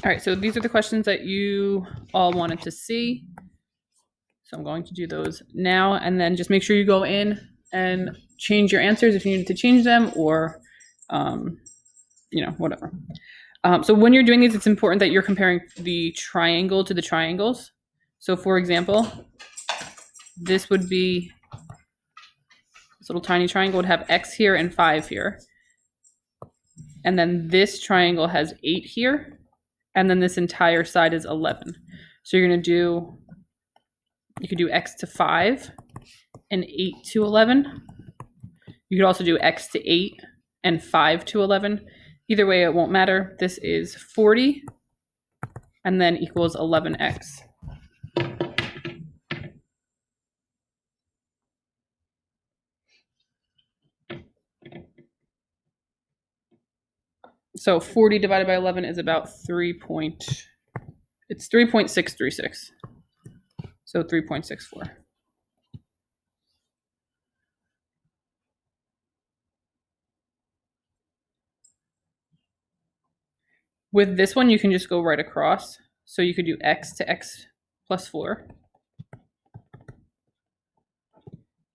All right, so these are the questions that you all wanted to see. So I'm going to do those now, and then just make sure you go in and change your answers if you need to change them, or, whatever. So when you're doing these, it's important that you're comparing the triangle to the triangles. So for example, this would be, this little tiny triangle would have X here and 5 here. And then this triangle has 8 here. And then this entire side is 11. So you're going to do, you could do X to 5 and 8 to 11. You could also do X to 8 and 5 to 11. Either way, it won't matter. This is 40 and then equals 11x. So 40 divided by 11 is about 3.636. So 3.64. With this one, you can just go right across. So you could do X to X plus 4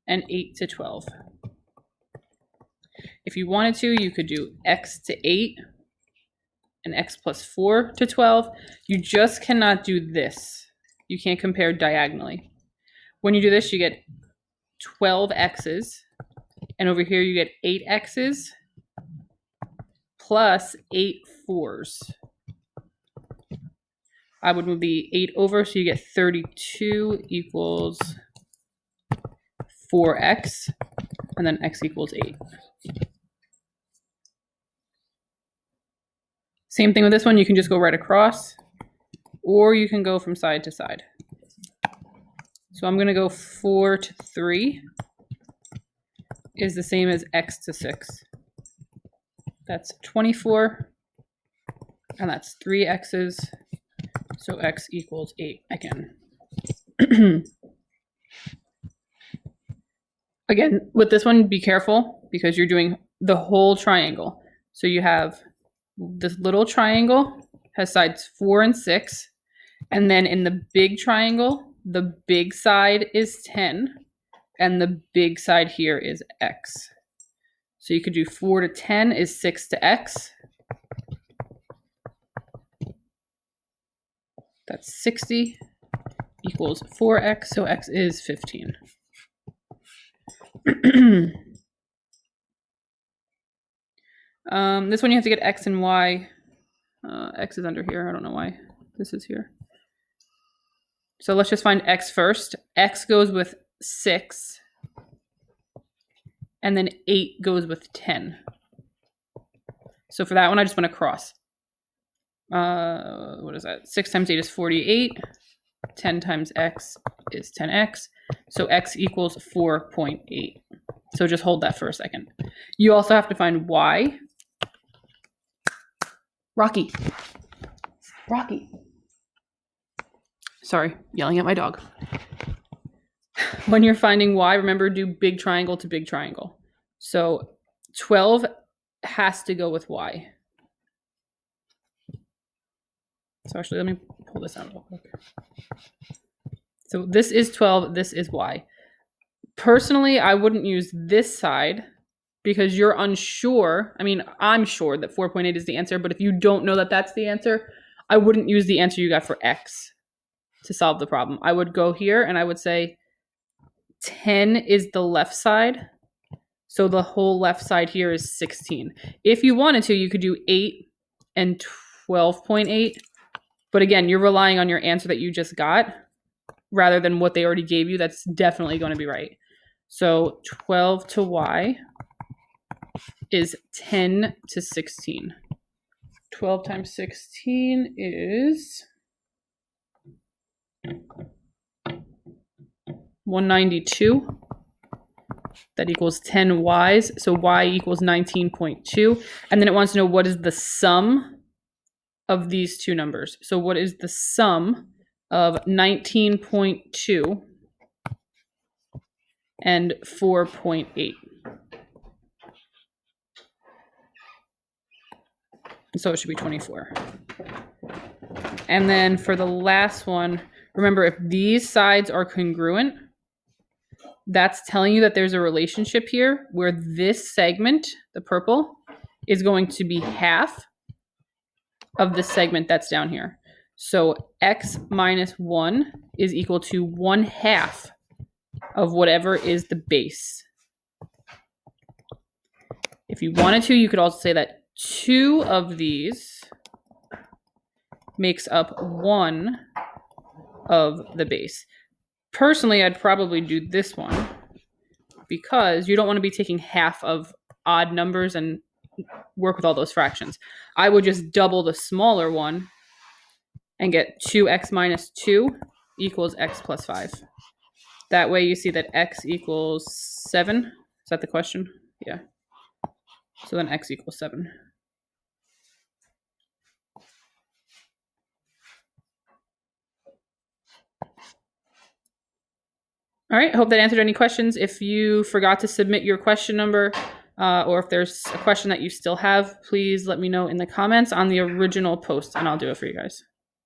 and 8 to 12. If you wanted to, you could do X to 8 and X plus 4 to 12. You just cannot do this. You can't compare diagonally. When you do this, you get 12 X's, and over here you get 8 X's plus 8 4s. I would move the 8 over, so you get 32 equals 4x, and then x equals 8. Same thing with this one, you can just go right across, or you can go from side to side. So I'm going to go 4 to 3 is the same as x to 6. That's 24, and that's 3 x's, so x equals 8 again. Again, with this one, be careful because you're doing the whole triangle. So you have this little triangle has sides 4 and 6, and then in the big triangle, the big side is 10, and the big side here is x. So you could do 4 to 10 is 6 to x. That's 60 equals 4x, so x is 15. This one you have to get x and y. X is under here. I don't know why this is here. So let's just find x first. X goes with 6. And then 8 goes with 10. So for that one, I just went across. What is that? 6 times 8 is 48. 10 times x is 10x. So x equals 4.8. So just hold that for a second. You also have to find y. Rocky. Sorry, yelling at my dog. When you're finding y, remember, do big triangle to big triangle. So 12 has to go with y. So actually, let me pull this out real quick. So this is 12, this is y. Personally, I wouldn't use this side because you're unsure. I mean, I'm sure that 4.8 is the answer, but if you don't know that that's the answer, I wouldn't use the answer you got for x to solve the problem. I would go here and I would say 10 is the left side. So the whole left side here is 16. If you wanted to, you could do 8 and 12.8. But again, you're relying on your answer that you just got rather than what they already gave you. That's definitely going to be right. So 12 to y is 10 to 16. 12 times 16 is 192. That equals 10 y's. So y equals 19.2. And then it wants to know what is the sum of these two numbers. So what is the sum of 19.2 and 4.8? So it should be 24. And then for the last one, remember, if these sides are congruent, that's telling you that there's a relationship here where this segment, the purple, is going to be half of the segment that's down here. So x minus 1 is equal to 1/2 of whatever is the base. If you wanted to, you could also say that 2 of these makes up 1 of the base. Personally, I'd probably do this one because you don't want to be taking half of odd numbers and work with all those fractions. I would just double the smaller one and get 2x minus 2 equals x plus 5. That way you see that x equals 7. Is that the question? Yeah. So then x equals 7. All right, hope that answered any questions. If you forgot to submit your question number, or if there's a question that you still have, please let me know in the comments on the original post and I'll do it for you guys.